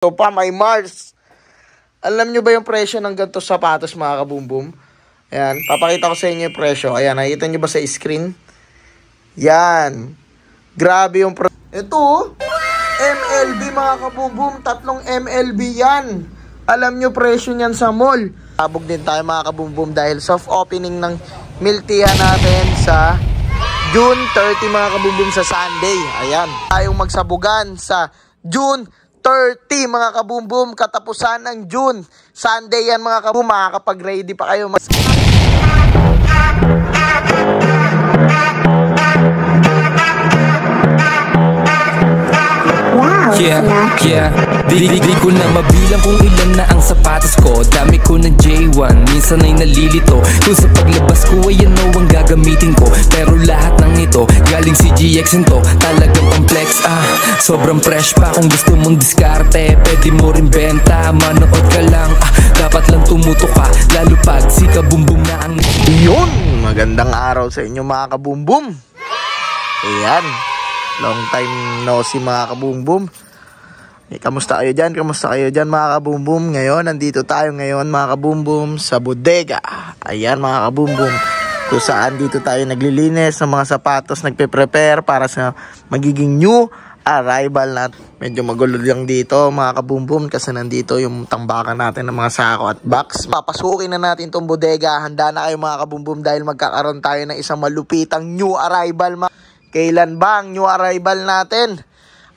So pa, may Mars. Alam nyo ba yung presyo ng ganito sapatos mga kabumbum? Ayan, papakita ko sa inyo yung presyo. Ayan, nakita nyo ba sa screen? Yan. Grabe yung ito, MLB mga kabumbum. 3 MLB yan. Alam nyo presyo niyan sa mall. Sabog din tayo mga kabumbum dahil soft opening ng Miltihan natin sa June 30 mga kabumbum sa Sunday. Ayan. Tayong magsabugan sa June 30 mga kabumbum, katapusan ng June. Sunday yan mga kabumbum, makakapag-ready pa kayo. Yeah, di ko na mabilang kung ilan na ang sapatos ko. Dami ko ng J1, minsan ay nalilito kung sa paglabas ko ay ano ang gagamitin ko. Pero lahat ng ito, galing si GX to. Talagang pang-flex, sobrang fresh pa. Kung gusto mong diskarte, pwede mo rin benta. Manood ka lang, dapat lang tumuto ka. Lalo pag si kabumbum na ang yun, magandang araw sa inyo mga kabumbum. Ayan, long time no see mga kabumbum. Kamusta kayo dyan? Kamusta kayo dyan mga kabumbum? Ngayon, nandito tayo ngayon mga kabumbum sa bodega. Ayan mga kabumbum, kung saan dito tayo naglilinis ng mga sapatos, nagpe-prepare para sa magiging new arrival natin. Medyo magulo lang dito mga kabumbum kasi nandito yung tambakan natin ng mga sako at box. Papasukin na natin itong bodega. Handa na kayo mga kabumbum dahil magkakaroon tayo ng isang malupitang new arrival. Kailan ba ang new arrival natin?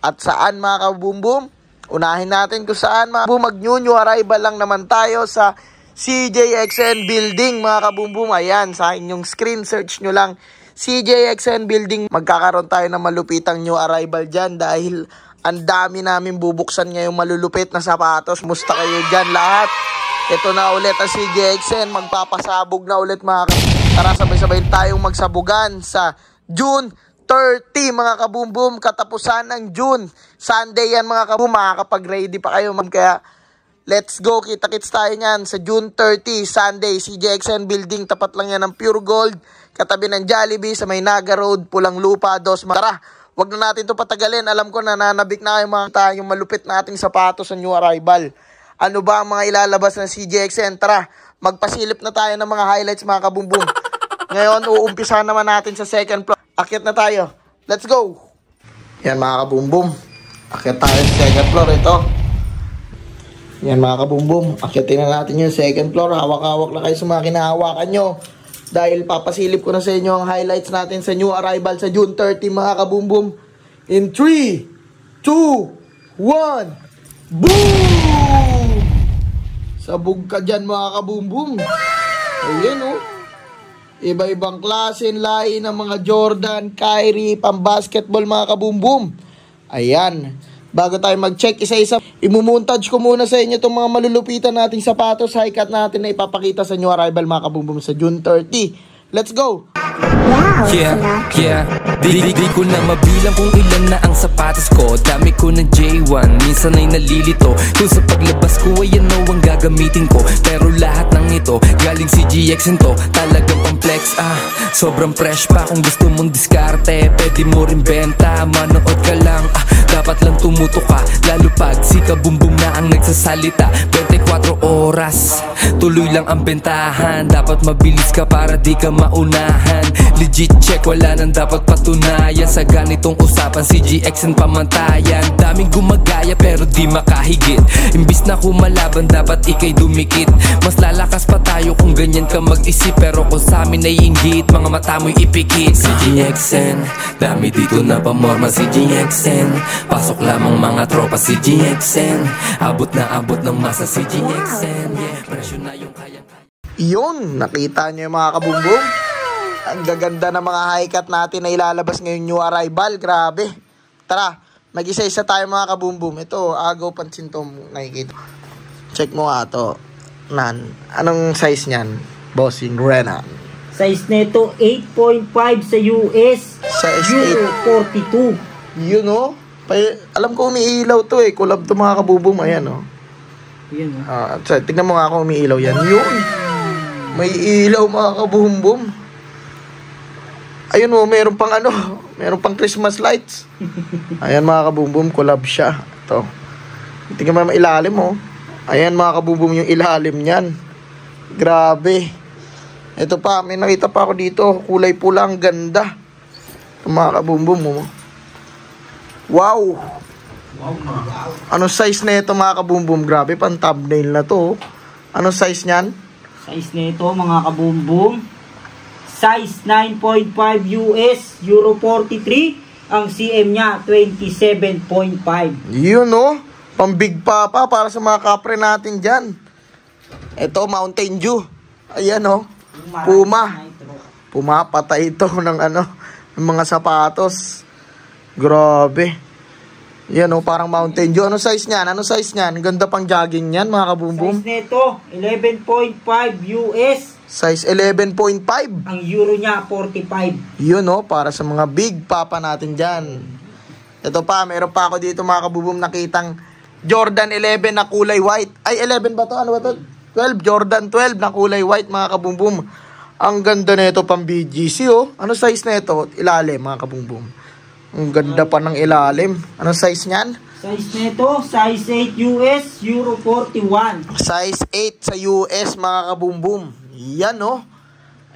At saan mga kabumbum? Unahin natin kung saan mga mag-new arrival lang naman tayo sa CJXN Building mga kabumbum. Ayan, sa inyong screen search nyo lang CJXN Building. Magkakaroon tayo ng malupitang new arrival dyan dahil ang dami namin bubuksan ngayong malulupit na sapatos. Musta kayo dyan lahat? Ito na ulit ang CJXN. Magpapasabog na ulit mga kabumbum. Tara sabay-sabay tayong magsabugan sa June 30 mga kabumbum, katapusan ng June. Sunday yan mga kabumbum, makakapag-ready pa kayo. Kaya let's go, kita-kits tayo nyan sa June 30, Sunday, CJXN Building. Tapat lang yan ng Pure Gold, katabi ng Jollibee sa Maynaga Road, Pulang Lupa, Dos. Tara, wag na natin ito patagalin. Alam ko na nanabik na kayo mga yung malupit nating sapatos sa new arrival. Ano ba ang mga ilalabas ng CJXN? Tara, magpasilip na tayo ng mga highlights mga kabumbum. Ngayon, uumpisa naman natin sa second floor. Akyat na tayo. Let's go! Yan mga kabumbum. Akyat tayo sa second floor. Ito. Yan mga kabumbum. Akyatin na natin yung second floor. Hawak-hawak na kayo sa mga kinahawakan nyo. Dahil papasilip ko na sa inyo ang highlights natin sa new arrival sa June 30 mga kabumbum. In 3, 2, 1, boom! Sabog ka dyan mga kabumbum. Ayan o. Iba-ibang klase, lahi ng mga Jordan, Kyrie, pang-basketball mga kabumbum. Ayan. Bago tayo mag-check isa-isa, imumontage ko muna sa inyo itong mga malulupitan nating sapatos, high cut natin na ipapakita sa new arrival mga kabumbum sa June 30. Let's go! Yeah, di ko na mabilang kung ilan na ang sapatos ko. Dami ko ng J1, minsan ay nalilito kung sa paglabas ko ay ano ang gagamitin ko. Pero lahat ng ito, galing si GX to. Talagang pang-flex, sobrang fresh pa. Kung gusto mong diskarte, pwede mo rin benta. Manood ka lang, dapat lang tumuto ka. Lalo pag si kabumbum na ang nagsasalita. 24 oras, tuloy lang ang bentahan. Dapat mabilis ka para di ka maunahan. Legit check, wala nang dapat patunayan. Sa ganitong usapan, si GX ang pamantayan. Daming gumagaya pero di makahigit. Imbis na kumalaban, dapat ikay dumikit. Mas lalakas pa tayo kung ganyan ka mag-isip. Pero kung sa amin ay inggit, mga mata mo'y ipikit. Si GXN, dami dito na pamorma. Si GXN, pasok lamang mga tropa. Si GXN, abot na abot ng masa. Si GXN, presyo na yung kaya. Yun, nakita nyo yung mga kabumbum. Ang gaganda ng mga high cut natin na ilalabas ngayon new arrival. Grabe. Tara, mag-isa-isa tayo mga kabumbum. Ito, agaw pansin to nakikita. Check mo nga to. Nan, anong size niyan? Bossing Renan. Size nito 8.5 sa US. Size Euro 42. Yun o. Alam ko umiilaw to eh. Kulab to mga kabumbum. Ayan o. Yun o. Tignan mo nga kung umiilaw yan. Yun. May ilaw mga kabumbum. Ayun mo, meron pang Christmas lights. Ayan mga kabumbum, collab siya. Ito. Tingnan mo yung ilalim, oh. Ayan mga kabumbum yung ilalim niyan. Grabe. Ito pa, may nakita pa ako dito. Kulay pula, ang ganda. Ito mga kabumbum, oh. Wow. Anong size na ito mga kabumbum? Grabe, pang thumbnail na to, oh. Anong size niyan? Size nito mga kabumbum, size 9.5 US, Euro 43. Ang CM niya 27.5. Yun, oh. Pang big papa para sa mga kapre natin dyan. Ito, Mountain Dew. Ayan, oh. Puma. Pumapatay ito ng ng mga sapatos. Grabe. Yan, oh, parang Mountain Dew. Ano size niyan? Ano size niyan? Ganda pang jogging niyan, mga kabumbum. Size nito 11.5 US. Size 11.5. Ang euro niya 45. Yun, oh, para sa mga big papa natin dyan. Ito pa, meron pa ako dito mga kabumbum nakitang Jordan 11 na kulay white. Ay, 11 ba to? Ano ba to? 12. Jordan 12 na kulay white mga kabumbum. Ang ganda na ito pang BGC, oh. Ano size na ito? Ilalim mga kabumbum. Ang ganda pa ng ilalim. Ano size niyan? Size nito, size 8 US, Euro 41. Size 8 sa US mga kabumbum. Yan, oh.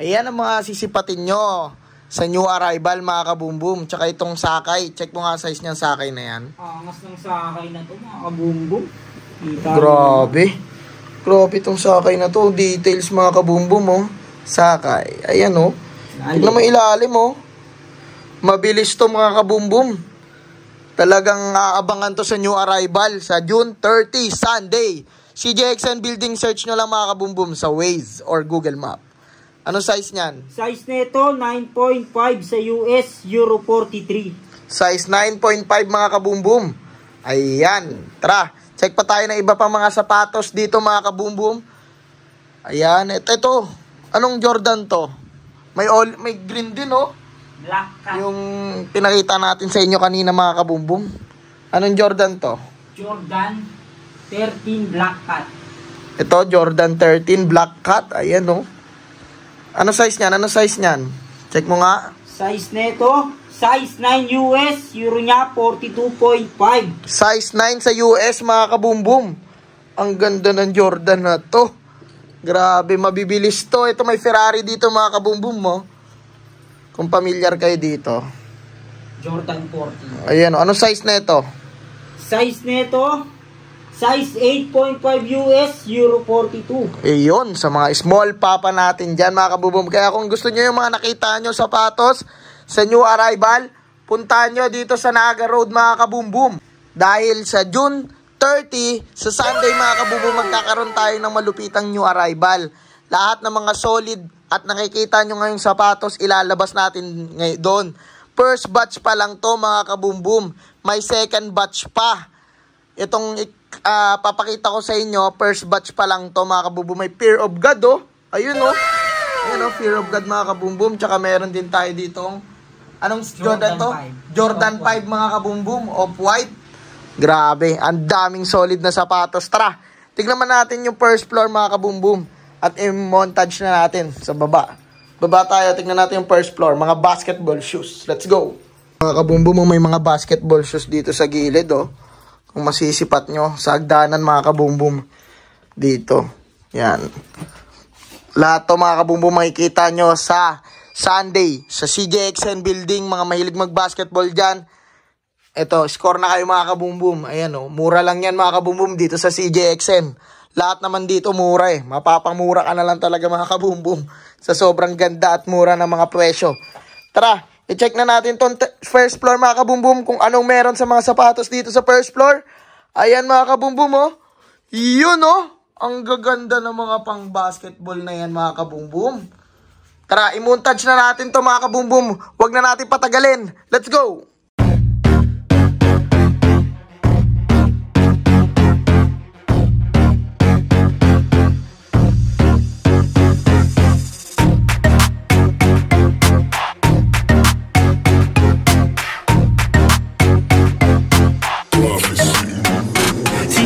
Ayan ang mga sisipatin nyo sa new arrival mga kabumbum. Tsaka itong sakay. Check mo nga size niyang sakay na yan. Angas ng sakay na to mga kabumbum. Grabe. Grabe itong sakay na to. Details mga kabumbum, oh. Sakay. Ayan, oh. Tignan mo ilalim, oh. Mabilis to mga kabumbum. Talagang aabangan to sa new arrival sa June 30, Sunday. CJXN Building, search nyo lang mga kabumbum sa Waze or Google Map. Ano size niyan? Size nito 9.5 sa US, Euro 43. Size 9.5 mga kabumbum. Ayan. Tara, check pa tayo ng iba pa mga sapatos dito mga kabumbum. Ayan, ito. Anong Jordan to? May green din, oh. Black cat. Yung pinakita natin sa inyo kanina mga kabumbum. Anong Jordan to? Jordan 13 Black cat. Ito, Jordan 13 Black cat. Ayan, oh. Ano size niyan? Ano size niyan? Check mo nga. Size nito, size 9 US, euro niya 42.5. Size 9 sa US mga kabumbum. Ang ganda ng Jordan na to. Grabe, mabibilis to. Ito may Ferrari dito mga kabumbum mo. Kung pamilyar kayo dito. Jordan 14. Ayan, ano size na ito? Size nito, size 8.5 US, Euro 42. Ayun, sa mga small papa natin dyan mga kabubum. Kaya kung gusto nyo yung mga nakita nyo sapatos sa new arrival, puntahan nyo dito sa Naga Road mga kabumbum. Dahil sa June 30, sa Sunday mga kabubum, magkakaroon tayo ng malupitang new arrival. Lahat ng mga solid at nakikita nyo ngayong sapatos, ilalabas natin ngayon doon. First batch pa lang to mga kabumbum. May second batch pa. Itong papakita ko sa inyo, first batch pa lang to mga kabumbum. May Fear of God, oh. Ayun, oh. Ayun, oh, Fear of God mga kabumbum. Tsaka meron din tayo ditong, anong Jordan to? 5. Jordan 5 mga kabumbum, off-white. Grabe, ang daming solid na sapatos. Tara, tignan man natin yung first floor mga kabumbum. At i-montage na natin sa baba. Baba tayo, tignan natin yung first floor. Mga basketball shoes. Let's go. Mga kabumbum, may mga basketball shoes dito sa gilid, oh. Kung masisipat nyo, sa hagdanan mga kabumbum. Dito. Yan. Lahat to mga kabumbum makikita nyo sa Sunday. Sa CJXN Building, mga mahilig mag-basketball dyan. Ito, score na kayo mga kabumbum. Ayan, oh. Mura lang yan mga kabumbum dito sa CJXN. Lahat naman dito mura eh. Mapapamura ka na lang talaga mga kabumbum. Sa sobrang ganda at mura ng mga presyo. Tara, i-check na natin tong first floor mga kabumbum. Kung anong meron sa mga sapatos dito sa first floor. Ayan mga kabumbum, oh. Yun, oh. Ang gaganda ng mga pang basketball na yan mga kabumbum. Tara, i-montage na natin to mga kabumbum. Huwag na natin patagalin. Let's go!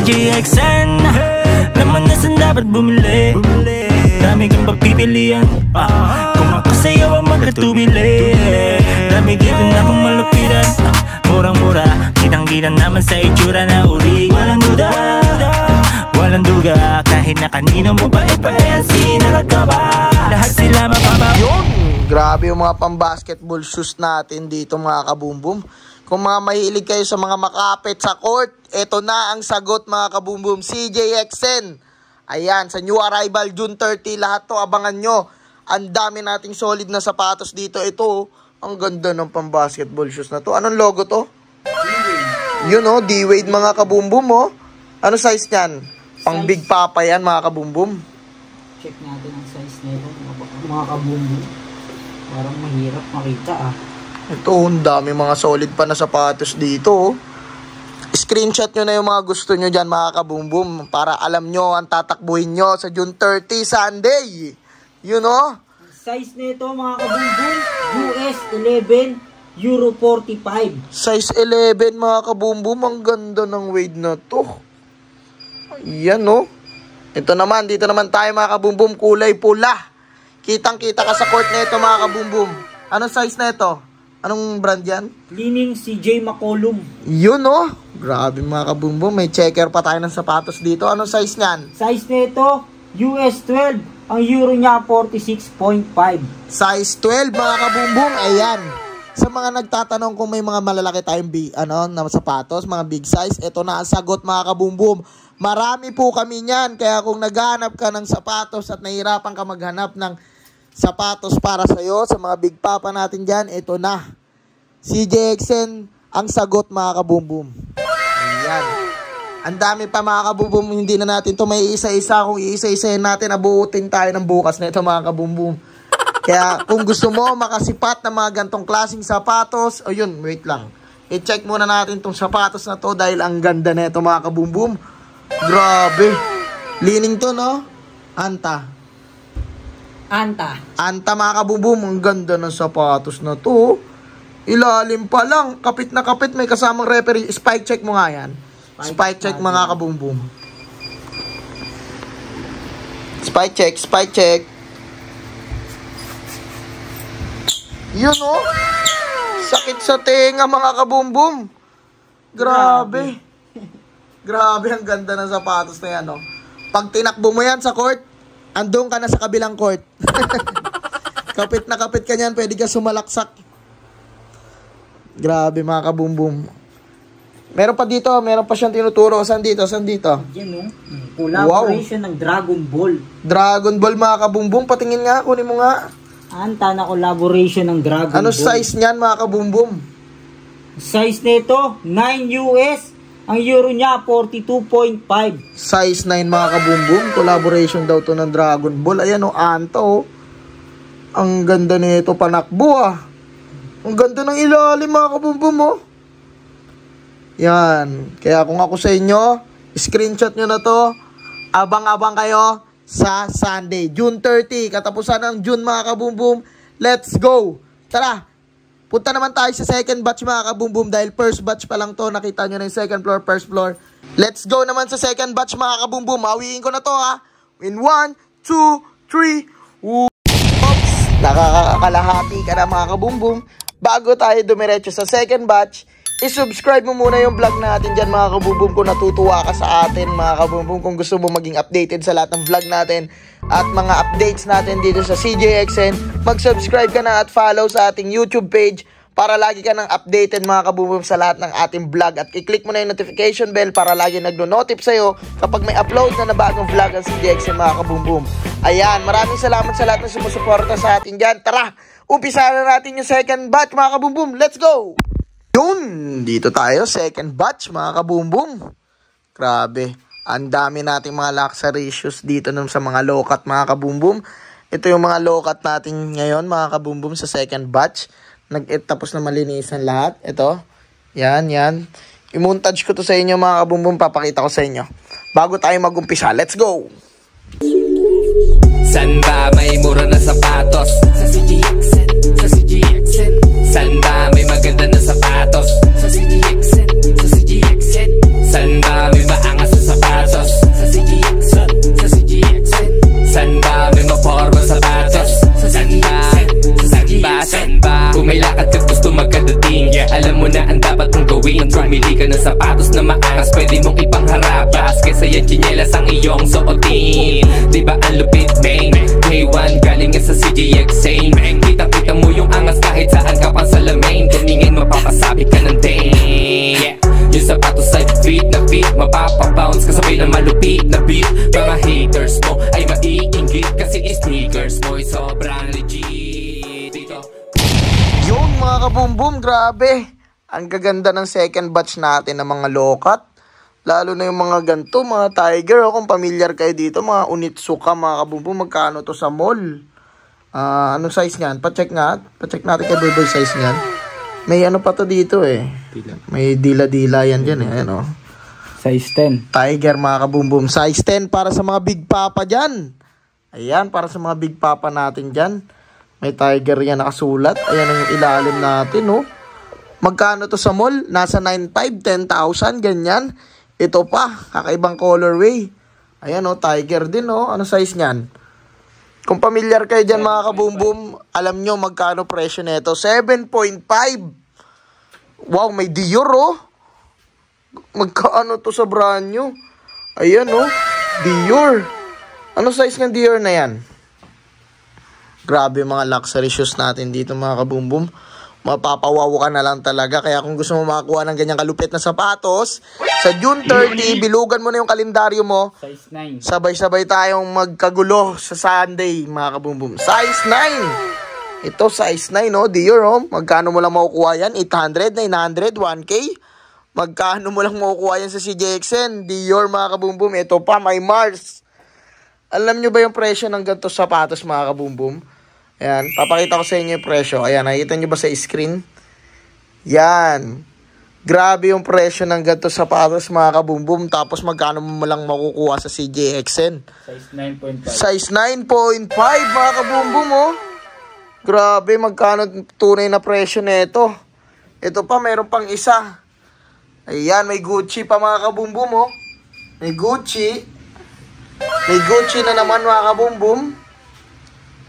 CJXN, naman na saan dapat bumili. Dami kang pagpipilian, kung makasayaw ang magkatubili. Dami dito na kung malupitan, murang-mura, kitang Kita naman sa itsura na uri. Walang duda, walang duga. Kahit na kanino mo pa ipahensinalag ka ba, lahat sila mapapap. Yun, grabe yung mga pang-basketball shoes natin dito mga kabumbum. Kung mga mahilig kayo sa mga makapit sa court, eto na ang sagot mga kabumbum. CJXN. Ayan, sa new arrival June 30, lahat to abangan nyo. Ang dami nating solid na sapatos dito. Ito, ang ganda ng pang-basketball shoes na to. Anong logo to? Yun oh, D-Wade mga kabumbum oh. Ano size niyan? Pang Big Papa yan mga kabumbum. Check natin ang size nito mga kabumbum. Parang mahirap makita ah. Ito, ang dami mga solid pa na sapatos dito oh. Screenshot nyo na yung mga gusto nyo dyan mga kabumbum para alam nyo ang tatakbuhin nyo sa June 30 Sunday. You know? Size nito mga kabumbum, US 11, Euro 45. Size 11 mga kabumbum, ang ganda ng weight na to. Ayan no. Ito naman, dito naman tayo mga kabumbum, kulay pula. Kitang kita ka sa court na ito mga kabumbum. Anong size na ito? Anong brand yan? Cleaning CJ McCollum. Yun no. Grabe mga kabumbum, may checker pa tayo ng sapatos dito. Anong size niyan? Size nito, US 12. Ang euro niya 46.5. Size 12 mga kabumbum. Ayan. Sa mga nagtatanong kung may mga malalaki tayong na sapatos, mga big size, ito na ang sagot mga kabumbum. Marami po kami niyan. Kaya kung naghahanap ka ng sapatos at nahihirapan ka maghanap ng sapatos para sa'yo, sa mga big papa natin dyan, ito na. CJXN ang sagot mga kabumbum. Ayan. Ang dami pa mga kabumbum, hindi na natin to may isa-isa. Kung iisa-isahin natin, abuutin tayo ng bukas na ito mga kabumbum. Kaya kung gusto mo makasipat na mga gantong klaseng sapatos, o yun, wait lang. I-check muna natin tong sapatos na to dahil ang ganda na ito mga kabumbum. Grabe. Lining to no? Anta mga kabumbum, ang ganda ng sapatos na to. Ilalim pa lang, kapit na kapit, may kasamang referee. Spike check mo nga yan. Spike check mga kabumbum. Spike check. Yun oh. Sakit sa tenga mga kabumbum. Grabe. Grabe ang ganda ng sapatos na yan oh. Pag tinakbo mo yan sa court, andun ka na sa kabilang court. Kapit na kapit ka niyan, pwede ka sumalaksak. Grabe mga kabumbum. Meron pa dito, meron pa siyang tinuturo. Saan dito? Yan o. Collaboration ng Dragon Ball. Dragon Ball mga kabumbum. Patingin nga, kunin mo nga. Anta na collaboration ng Dragon Ball. Ano size niyan mga kabumbum? Size nito, 9 US. Ang euro niya, 42.5. Size 9 mga kabumbum. Collaboration daw to ng Dragon Ball. Ayan o, Anta o. Ang ganda nito, panakbo ah. Ang ganda ng ilalim mga kabumbum o. Yan. Kaya kung ako sa inyo, screenshot nyo na to. Abang-abang kayo sa Sunday. June 30. Katapusan ng June mga kabumbum. Let's go. Tara. Punta naman tayo sa second batch mga kabumbum. Dahil first batch pa lang to. Nakita nyo na yung second floor, first floor. Let's go naman sa second batch mga kabumbum. Hawiin ko na to ha. In 1, 2, 3. Oops. Nakakalahati ka na mga kabumbum. Bago tayo dumiretso sa second batch, i-subscribe mo muna yung vlog natin dyan mga kabumbum kung natutuwa ka sa atin mga kabumbum. Kung gusto mo maging updated sa lahat ng vlog natin at mga updates natin dito sa CJXN, mag-subscribe ka na at follow sa ating YouTube page para lagi ka ng updated mga kabumbum sa lahat ng ating vlog. At i-click mo na yung notification bell para lagi nagno-notif sa'yo kapag may upload na bagong vlog ang CJXN mga kabumbum. Ayan, maraming salamat sa lahat na sumusuporta sa atin dyan. Tara, umpisa na natin yung second batch mga kabumbum. Let's go! Yun, dito tayo, second batch mga kabumbum. Grabe, ang dami nating mga luxury shoes dito sa mga low-cut mga kabumbum. Ito yung mga low-cut natin ngayon mga kabumbum sa second batch. Tapos na malinisan lahat. Ito, yan. I-montage ko to sa inyo mga kabumbum, papakita ko sa inyo. Bago tayo mag-umpisa, let's go! San ba may mura na sapatos? Sa CJXN, sa CJXN. San ba may maganda na sapatos? Sa CJXN, sa CJXN. San ba may maangas na sapatos? Sa CJXN, sa CJXN. San ba may maporma sapatos? Sa CJXN, sa CJXN. Kung may lakad ka gusto magkadating, alam mo na ang dapat mong gawin. Pumili ka na sa sapatos na maangas pwede mong ipangharap. Taas kesa yan chinelas ang iyong suotin. Diba ang lupit, main? Day 1 galing sa CJXN. Kita-kita mo yung angas kahit saan ka pang salamin. Tumingin mapapasabi ka ng dang. Yung sapatos ay fit na fit, mapapabounce kasabay na malupit na beat. Mga haters mo ay maiinggit kasi sneakers mo ay sobrang legit. Dito Yung mga kabumbum, grabe. Ang gaganda ng second batch natin ng mga lokat. Lalo na yung mga ganito, mga tiger. Kung familiar kayo dito, mga Onitsuka, mga kabumbum. Magkano to sa mall? Anong size niyan? Pacheck nga. Pacheck natin kay Boy size niyan. May ano pa to dito eh. May dila-dila yan dyan eh. Ayan, oh. Size 10. Tiger, mga kabumbum. Size 10 para sa mga big papa dyan. Ayan, para sa mga big papa natin dyan. May tiger yan nakasulat. Ayan ang ilalim natin, oh. Magkano to sa mall? Nasa 9,500, 10,000, ganyan. Ito pa, kakaibang colorway. Ayan, oh, tiger din, oh. Ano size niyan? Kung familiar kayo dyan, mga kabumbum, alam nyo magkano presyo nito. 7.5. Wow, may Dior, oh. Magkano to sa brand new? Ayan, oh. Dior. Ano size ng Dior na yan? Grabe mga luxury shoes natin dito, mga kabumbum. Mapapawaw ka na lang talaga. Kaya kung gusto mo makakuha ng ganyang kalupit na sapatos, sa June 30, bilugan mo na yung kalendaryo mo. Size 9. Sabay-sabay tayong magkagulo sa Sunday, mga kabumbum. Size 9. Ito, size 9, no? Dior, oh. Magkano mo lang makukuha yan? 800, 900, 1K? Magkano mo lang makukuha yan sa CJXN? Dior, mga kabumbum. Ito pa, may Mars. Alam nyo ba yung presyo ng ganito sapatos, mga kabumbum? Ayan, papakita ko sa inyo yung presyo. Ayan, nakikita nyo ba sa screen? Yan. Grabe yung presyo ng ganito sapatos, mga kabumbum. Tapos magkano mo lang makukuha sa CJXN? Size 9.5. Size 9.5, mga kabumbum, oh. Grabe, magkano tunay na presyo nito. Ito pa, meron pang isa. Ayan, may Gucci pa, mga kabumbum, oh. May Gucci. May Gucci na naman, mga kabumbum.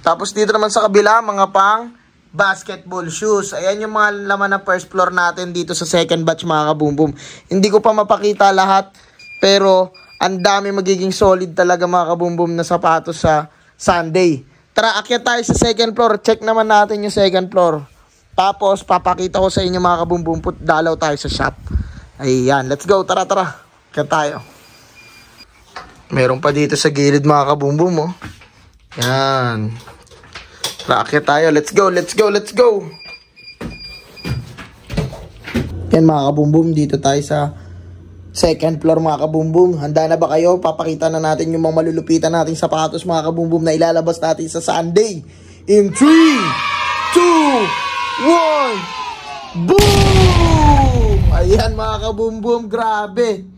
Tapos dito naman sa kabila, mga pang basketball shoes. Ayan yung mga laman ng first floor natin dito sa second batch, mga kabumbum. Hindi ko pa mapakita lahat, pero ang dami magiging solid talaga, mga kabumbum, na sapatos sa Sunday. Tara, akyat tayo sa second floor. Check naman natin yung second floor. Tapos, papakita ko sa inyo, mga kabumbum, dalaw tayo sa shop. Ayan, let's go. Tara, tara. Akyat tayo. Meron pa dito sa gilid, mga kabumbum, oh. Yan. Rakyat tayo. Let's go, let's go, let's go. Yan, mga kabumbum. Dito tayo sa second floor, mga kabumbum. Handa na ba kayo? Papakita na natin yung mga malulupitan nating sapatos, mga kabumbum, na ilalabas natin sa Sunday. In 3, 2, 1. Boom! Ayan, mga kabumbum. Grabe.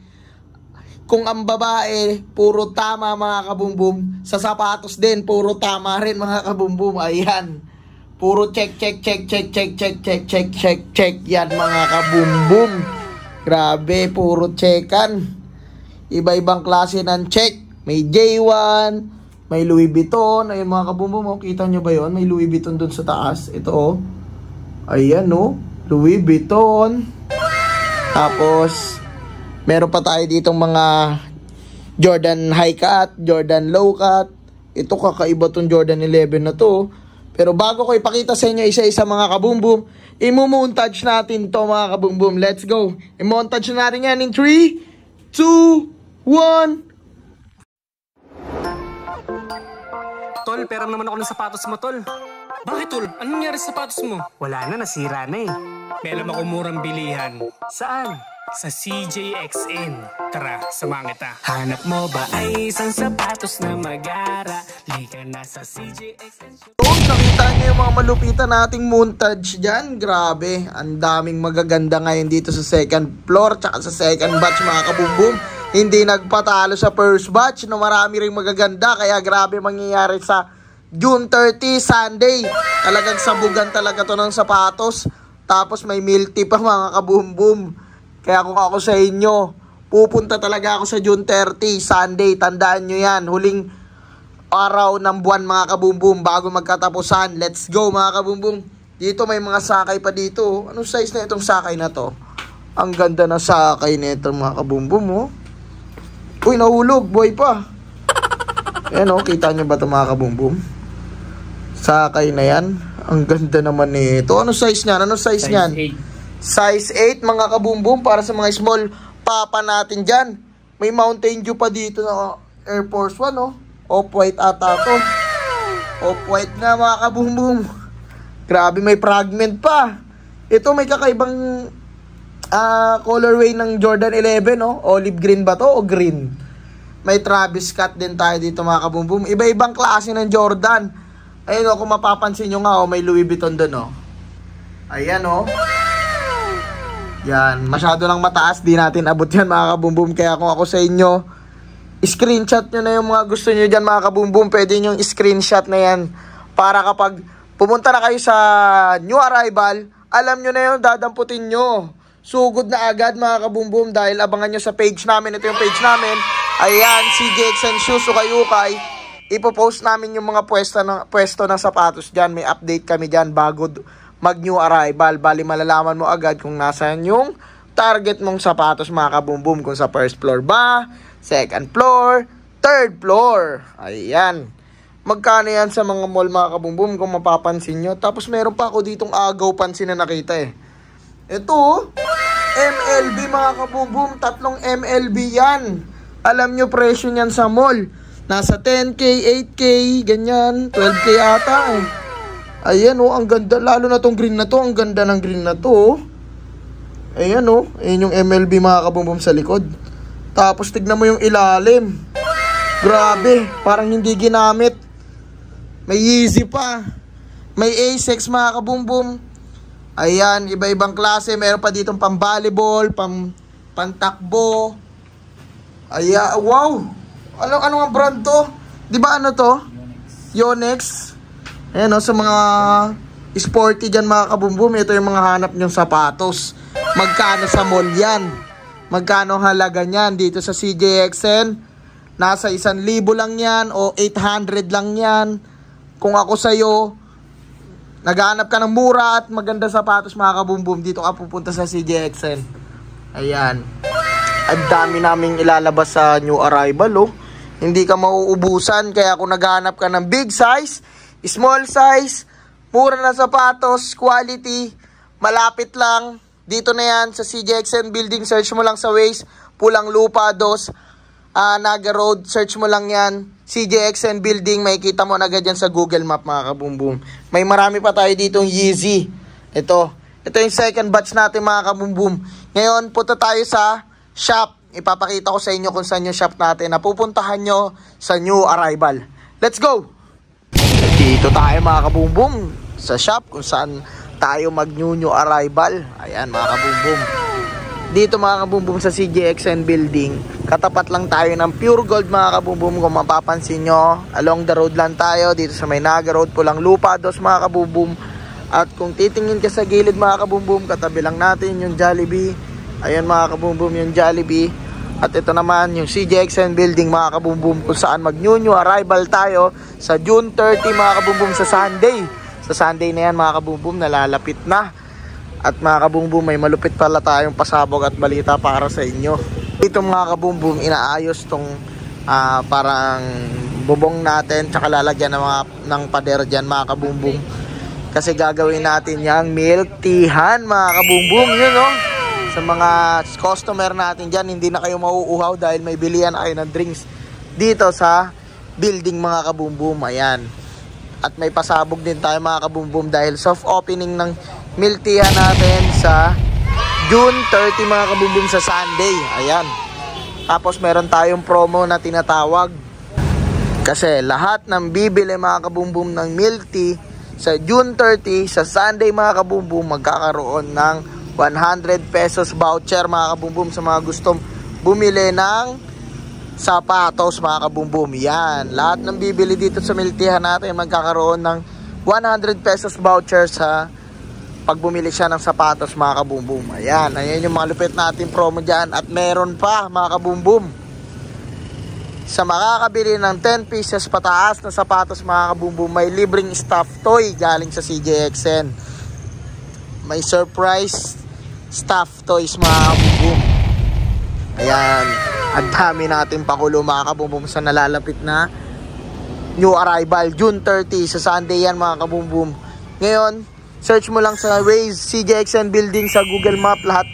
Kung ang babae, puro tama, mga kabumbum. Sa sapatos din, puro tama rin, mga kabumbum. Ayan. Puro check, check, check, check, check, check, check, check, check, check. Yan, mga kabumbum. Grabe, puro checkan. Iba-ibang klase ng check. May J1, may Louis Vuitton. Ayun, mga kabumbum, oh, kita nyo ba yun? May Louis Vuitton dun sa taas. Ito, oh. Ayan, oh. Louis Vuitton. Tapos, meron pa tayo ditong mga Jordan High Cut, Jordan Low Cut. Ito, kakaiba tong Jordan 11 na to. Pero bago ko ipakita sa inyo isa-isa, mga kabumbum, imumontage natin to, mga kabumbum. Let's go. Imontage na natin yan in 3, 2, 1. Tol, pera naman ako ng sapatos mo, tol. Bakit, tol? Anong nangyari sa sapatos mo? Wala na, nasira na eh. May alam ako murang bilihan. Saan? Sa CJXN. Tara, samahan kita. Hanap mo ba ay isang sapatos na magara? Lika na sa CJXN. So, nakita niyo yung mga malupitan nating montage dyan. Grabe, ang daming magaganda ngayon dito sa second floor tsaka sa second batch, mga kabumbum. Hindi nagpatalo sa first batch, no, marami ring magaganda. Kaya grabe mangyayari sa June 30, Sunday. Talagang sabugan talaga to ng sapatos. Tapos may milk tea pa, mga kabumbum. Kaya kung ako sa inyo, pupunta talaga ako sa June 30, Sunday. Tandaan nyo yan. Huling araw ng buwan, mga kabumbum, bago magkatapusan. Let's go, mga kabumbum. Dito may mga sakay pa dito. Anong size na itong sakay na to? Ang ganda na sakay nito mga kabumbum, oh. Uy, nahulog, buhay pa. Ayan, oh, kita nyo ba ito mga kabumbum? Sakay na yan. Ang ganda naman nito. Ano size niyan? Ano size niyan? Size 8 mga kabumbum, para sa mga small papa natin dyan. May Mountain Dew pa dito na Air Force 1, oh. Off-white ata to. Off-white nga mga kabumbum. Grabe, may fragment pa. Ito may kakaibang colorway ng Jordan 11, no? Olive green ba to o green? May Travis Scott din tayo dito mga kabumbum. Iba-ibang klase ng Jordan. Ayun, oh, kung mapapansin nyo nga, oh, may Louis Vuitton doon, oh. Ayan, oh. Yan, masyado lang mataas, di natin abot yan mga kabumbum. Kaya kung ako sa inyo, screenshot nyo na yung mga gusto nyo dyan mga kabumbum. Pwede nyo screenshot na yan para kapag pumunta na kayo sa new arrival, alam nyo na yun, dadamputin nyo. Sugod na agad mga kabumbum dahil abangan nyo sa page namin. Ito yung page namin. Ayan, CJXN Shoes, ukay-ukay. Ipopost namin yung mga pwesto ng sapatos dyan. May update kami dyan bago mag new arrival. Bali malalaman mo agad kung nasaan yung target mong sapatos mga kabumbum. Kung sa first floor ba, second floor, third floor. Ayan. Magkano yan sa mga mall mga kabumbum kung mapapansin nyo. Tapos meron pa ako ditong agaw pansin na nakita eh. Ito, MLB mga kabumbum, 3 MLB yan. Alam nyo presyo niyan sa mall. Nasa 10K, 8K, ganyan, 12K ata eh. Ayan oh, ang ganda, lalo na tong green na to, ang ganda ng green na to oh. Ayan oh, ayan yung MLB mga kabumbum sa likod. Tapos tignan mo yung ilalim. Grabe, parang hindi ginamit. May Yeezy pa. May Asics mga kabumbum. Ayan, iba-ibang klase. Meron pa ditong pang-volleyball, pang-takbo. Ayan, wow! Ano ang brand to? Di ba ano to? Yonex. Ayan o, sa mga sporty dyan mga kabumbum, ito yung mga hanap nyong sapatos. Magkano sa mall yan? Magkano halaga nyan? Dito sa CJXN, nasa 1,000 lang yan o 800 lang yan. Kung ako sa'yo, naghahanap ka ng mura at maganda sapatos mga kabumbum, dito ka pupunta sa CJXN. Ayan. Ang dami naming ilalabas sa new arrival, oh. Hindi ka mauubusan, kaya kung naghahanap ka ng big size, small size, mura na sapatos, quality, malapit lang. Dito na yan sa CJXN building, search mo lang sa Waze, Pulang Lupa 2, Naga Road, search mo lang yan. CJXN building, makikita mo na agad yan sa Google Map mga kabumbum. May marami pa tayo ditong Yeezy. Ito yung second batch natin mga kabumbum. Ngayon, punta tayo sa shop. Ipapakita ko sa inyo kung saan yung shop natin na pupuntahan nyo sa new arrival. Let's go! Dito tayo mga kabumbum sa shop kung saan tayo mag new arrival. Ayan mga kabumbum. Dito mga kabumbum sa CJXN building, katapat lang tayo ng Pure Gold mga kabumbum. Kung mapapansin nyo, along the road lang tayo. Dito sa may Naga Road, Pulang Lupa 2 mga kabumbum. At kung titingin ka sa gilid mga kabumbum, katabi lang natin yung Jollibee. Ayan mga kabumbum yung Jollibee. At ito naman yung CJXN building mga kabumbum, kung saan mag new arrival tayo sa June 30 mga kabumbum, sa Sunday. Sa Sunday na yan mga kabumbum, nalalapit na. At mga kabumbum, may malupit pala tayong pasabog at balita para sa inyo. Dito mga kabumbum, inaayos tong parang bubong natin, tsaka lalagyan ng pader dyan mga kabumbum. Kasi gagawin natin yung milk teahan mga kabumbum. Yun o, sa mga customer natin dyan, hindi na kayo mauuhaw dahil may bilihan kayo ng drinks dito sa building mga kabumbum. Ayan. At may pasabog din tayo mga kabumbum dahil soft opening ng milk teahan natin sa June 30 mga kabumbum, sa Sunday. Ayan. Tapos meron tayong promo na tinatawag. Kasi lahat ng bibili mga kabumbum ng milk tea sa June 30, sa Sunday mga kabumbum, magkakaroon ng 100 pesos voucher mga kabumbum sa mga gustong bumili ng sapatos mga kabumbum. Yan. Lahat ng bibili dito sa milk teahan natin magkakaroon ng 100 pesos voucher sa pag bumili siya ng sapatos mga kabumbum. Ayan, ayan yung mga lupit natin promo dyan. At meron pa mga kabumbum, sa makakabili ng 10 pieces pataas na sapatos mga kabumbum, may libreng stuffed toy galing sa CJXN. May surprise stuffed toys mga kabumbum. Ayan, ang dami natin pakulo mga kabumbum sa nalalapit na new arrival, June 30 sa Sunday yan mga kabumbum. Ngayon, search mo lang sa Waze, CJXN Building sa Google Map, lahat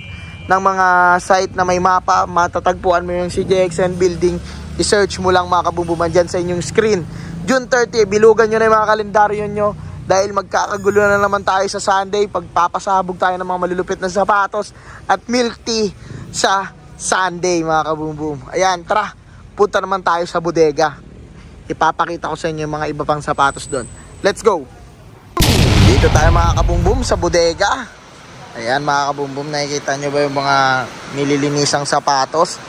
ng mga site na may mapa, matatagpuan mo yung CJXN Building. I-search mo lang mga kabumbum, dyan sa inyong screen. June 30, bilugan nyo na yung mga kalendaryo nyo dahil magkakagulo na naman tayo sa Sunday. Pagpapasabog tayo ng mga malulupit na sapatos at milk tea sa Sunday mga kabumbum. Ayan, tara, punta naman tayo sa bodega. Ipapakita ko sa inyo yung mga iba pang sapatos doon. Let's go! Dito tayo mga kabumbum sa bodega. Ayan mga kabumbum, nakikita nyo ba yung mga nililinisang sapatos?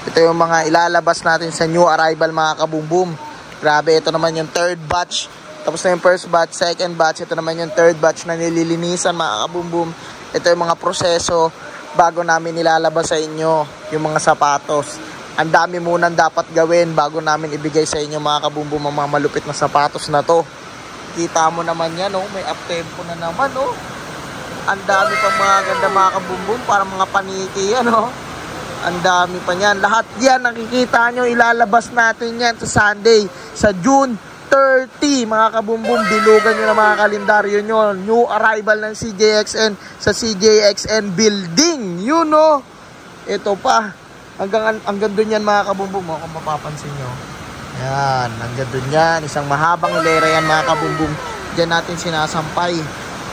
Ito yung mga ilalabas natin sa new arrival mga kabumbum. Grabe, ito naman yung third batch. Tapos na yung first batch, second batch. Ito naman yung third batch na nililinisan mga kabumbum. Ito yung mga proseso bago namin nilalabas sa inyo yung mga sapatos. Ang dami munang dapat gawin bago namin ibigay sa inyo mga kabumbum ang mga malupit na sapatos na to. Kita mo naman yan, oh. May up-tempo na naman, oh. Ang dami pang mga ganda mga kabumbum, para mga paniki yan, oh. Ang dami pa niyan. Lahat yan, nakikita nyo, ilalabas natin yan sa Sunday, sa June 30, mga kabumbum. Bilugan nyo na mga kalendaryo nyo. New arrival ng CJXN sa CJXN Building. You know, ito pa. Hanggang doon yan mga kabumbum, oh, kung mapapansin nyo. Yan, hanggang doon yan. Isang mahabang hilera yan mga kabumbum. Diyan natin sinasampay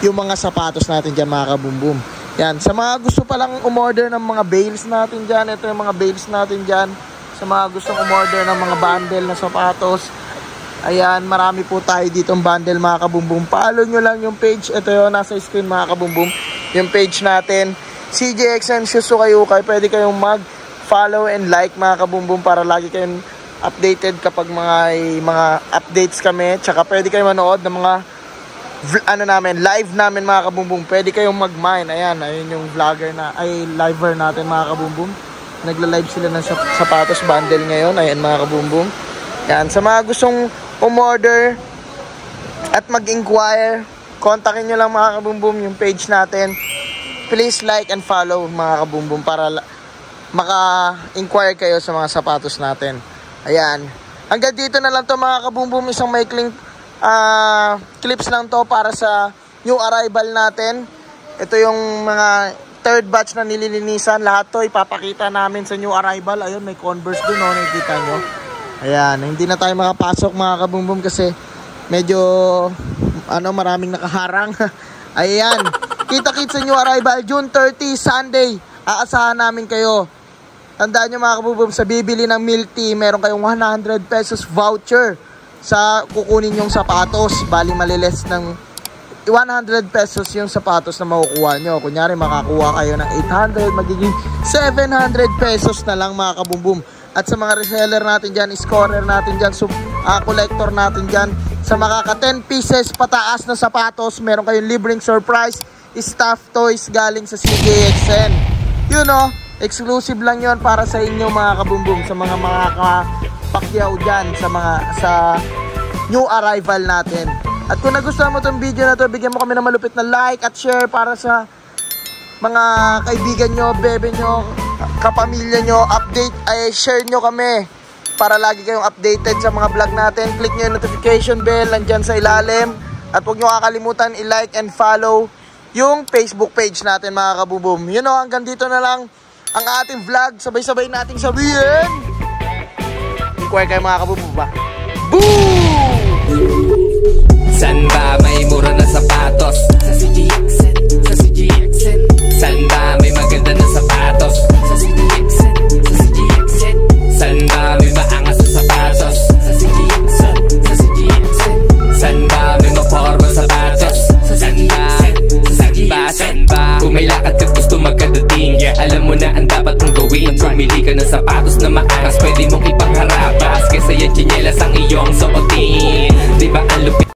yung mga sapatos natin dyan mga kabumbum. Yan, sa mga gusto palang umorder ng mga bales natin dyan, ito yung mga bales natin dyan. Sa mga gustong umorder ng mga bundle na sapatos, ayan, marami po tayo ditong bundle mga kabumbum. Follow nyo lang yung page, ito yung nasa screen mga kabumbum, yung page natin, CJXN Shoes Ukay-Ukay. Pwede kayong mag-follow and like mga kabumbum para lagi kayong updated kapag mga updates kami. Tsaka pwede kayong manood ng mga live namin mga kabumbum. Pwede kayong mag-mine. Ayan, ayun yung vlogger liver natin mga kabumbum. Nagla-live sila ng sapatos bundle ngayon. Ayan mga kabumbum. Yan, sa mga gustong umorder at mag-inquire, kontakin nyo lang mga kabumbum yung page natin. Please like and follow mga kabumbum para maka-inquire kayo sa mga sapatos natin. Ayan, hanggang dito na lang to mga kabumbum. Isang maikling clips lang to para sa new arrival natin. Ito yung mga third batch na nililinisan. Lahat to ipapakita namin sa new arrival. Ayun, may Converse dun, oh, nakikita nyo. Ayan, hindi na tayo makapasok mga kabumbum kasi medyo maraming nakaharang. Ayan, kita-kits sa new arrival June 30 Sunday. Aasahan namin kayo. Tandaan nyo mga kabumbum, sa bibili ng milk tea, meron kayong 100 pesos voucher sa kukunin yung sapatos. Bali maliles ng 100 pesos yung sapatos na makukuha nyo. Kunyari makakuha kayo ng 800, magiging 700 pesos na lang mga kabumbum. At sa mga reseller natin dyan, scorer natin dyan, collector natin dyan, sa makaka 10 pieces pataas na sapatos, meron kayong libreng surprise stuffed toys galing sa CJXN. You know, exclusive lang yon para sa inyo mga kabumbum, sa mga pakyaw dyan sa new arrival natin. At kung nagustuhan mo itong video na to, bigyan mo kami ng malupit na like at share para sa mga kaibigan nyo, bebe nyo, kapamilya nyo. Share nyo kami para lagi kayong updated sa mga vlog natin. Click nyo yung notification bell nandyan sa ilalim. At huwag nyo kakalimutan i-like and follow yung Facebook page natin mga kabumbum. You know, hanggang dito na lang ang ating vlog. Sabay-sabay nating sabihin, inquire kayo mga kabumbum ba? Boom! San ba may mura na sapatos? Sa CJXN, sa CJXN. San ba may maganda na sapatos? Sa CJXN, sa CJXN. San ba may maangas na sapatos? Sa CJXN, sa CJXN. San ba may maporma sapatos? Sa CJXN, sa CJXN. Kung may lakad ka gusto magkadating, alam mo na ang dapat mong gawin. Pumili ka ng sapatos na maangas, pwede mong ipangharap kaysa yan tsinelas ang iyong suotin.